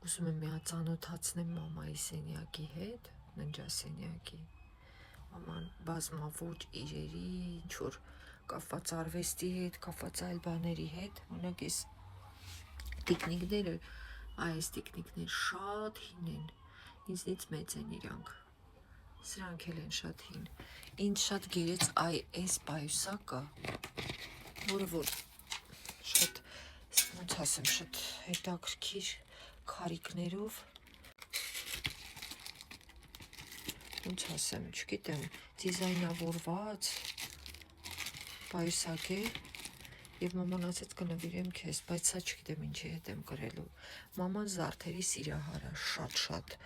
Ուզում եմ միածանոթացնեմ մամայի սենյակի հետ, ննջասենյակի։ Մաման բազմավոր իրերի, ինչ-որ կապված արվեստի հետ, կապված այլ բաների հետ, օրինակ այս տիկնիկները, այս տիկնիկներ շատ հին են, ինձնից մեծ են իրանք, սրանք էլ են շատ հին։ Ինձ շատ գերեց այս պայուսակը, որը որ շատ, ոնց ասեմ, շատ հետաքրքիր քարիկներով, ոնց ասեմ, չգիտեմ, դիզայնավորված պայուսակ է, և մաման ասեց կնվիրեմ քեզ, բայց սա չգիտեմ ինչի հետ եմ կրելու։ Մաման զարդերի սիրահար է, շատ,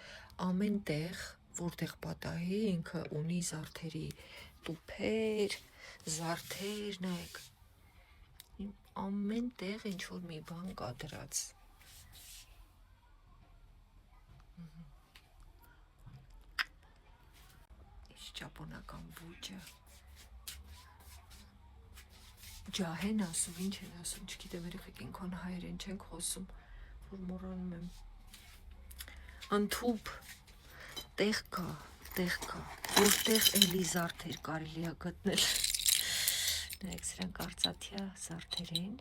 ամեն տեղ, որտեղ պատահի, ինքը ունի զարդերի տուփեր, զարդեր, նայեք, ամեն տեղ ինչ-որ մի բան կա դրած։ Ինչ ճապոնական ոճը։ Ջահեն ասում, ինչ են ասում, չգիտեմ, երեխեք ինքան հայերեն չենք խոսում, որ մոռանում եմ։ Ընդհուպ, տեղ կա, որտեղ էլի զարդեր կարելի է գտնել։ Նայեք, սրանք արծաթյա զարդեր են։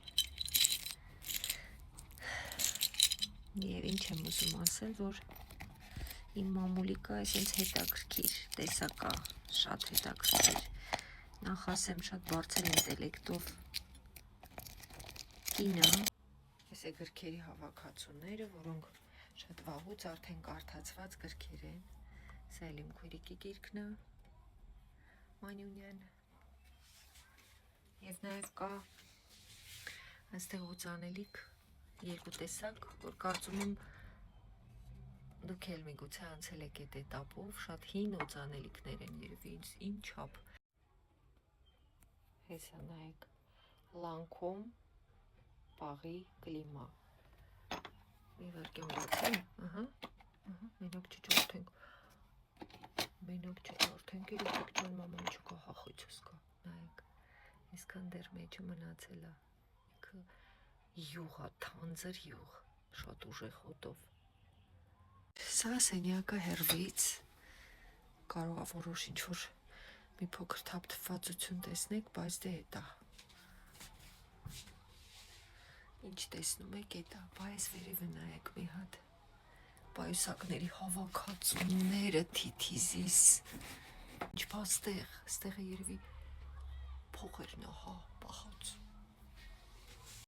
Եվ ինչ եմ ուզում ասել, որ իմ մամուլիկը այսինչ հետաքրքիր տեսակա, շատ հետաքրքիր, նախ ասեմ շատ բարձր ինտելեկտով կին է, այս է գրքերի հավաքածուները, որոնք շատ վաղուց արդեն կարդացված գրքեր են, սա էլ իմ քույրիկի գիրքն է, Մանյունյան, և նաև կա այստեղ օծանելիք երկու տեսակ, որ կարծում եմ դուք էլ միգուցե անցել եք այդ էտապով, շատ հին օծանելիքներ են երևի իմ չափ։ Հեսա նայեք, Լանքոմ պաղի կլիմա։ Մի վարկեմ բացեմ, մենակ չջորդենք, իրոք ճան մաման չկա, հախույցս կա, նայեք, իսկան դեր մեջը մնացել է, ինքը յուղ է, թանձր յուղ, շատ ուժեղ հոտով։ Սա սենյակը հեռվից, կարող է որոշ ինչ-որ մի փոքր թափթփվածություն տեսնեք, բայց դե էտ է։ Ինչ տեսնում եք էտ է, բայց վերևը նայեք մի հատ, պայուսակների հավաքածուները թիթիզիս, ինչ բա ստեղ է երևի փողերն է, հա, պախած։